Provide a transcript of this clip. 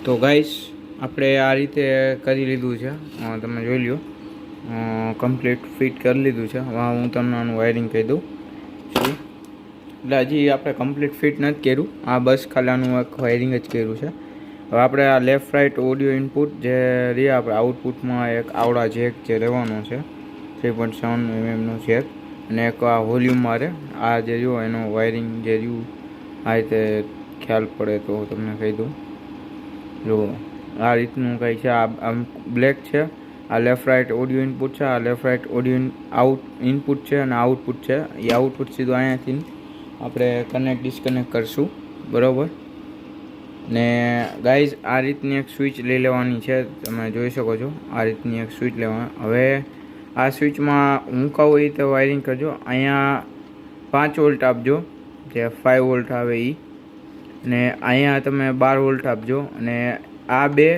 તો ગાઈસ આપણે આ રીતે કરી લીધું છે, તમે જોઈ લ્યો, કમ્પ્લીટ ફિટ કરી લીધું છે. હવે હું તમને આનું વાયરિંગ કહી દઉં છું. એટલે હજી આપણે કમ્પ્લીટ ફિટ નથી કર્યું, આ બસ ખાલી આનું એક વાયરિંગ જ કર્યું છે. હવે આપણે આ લેફ્ટ રાઇટ ઓડિયો ઇનપુટ જે રહ્યા આપણે આઉટપુટમાં એક આવડા જેક જે રહેવાનો છે 3.7mm જેક, અને એક આ વોલ્યુમ મારે આ જે રહ્યો એનો વાયરિંગ જે રહ્યું આ રીતે ખ્યાલ પડે તો તમને કહી દઉં. જો આ રીતનું કંઈ છે, આમ બ્લેક છે, આ લેફ્ટ રાઇટ ઓડિયો ઇનપુટ છે, આ લેફ્ટ રાઇટ ઓડિયો ઇનપુટ છે અને આઉટપુટ છે. એ આઉટપુટ સીધું અહીંયાથી આપણે ડિસ્કનેક્ટ કરશું, બરાબર. ને ગાઈઝ આ રીતની એક સ્વિચ લઈ લેવાની છે, તમે જોઈ શકો છો. આ રીતની એક સ્વિચ લેવાની. હવે આ સ્વિચમાં હું કહું એ રીતે વાયરિંગ કરજો. અહીંયા 5 વોલ્ટ આપજો, જે 5 વોલ્ટ આવે એ, અને અહીંયા તમે 12 વોલ્ટ આપજો. અને આ બે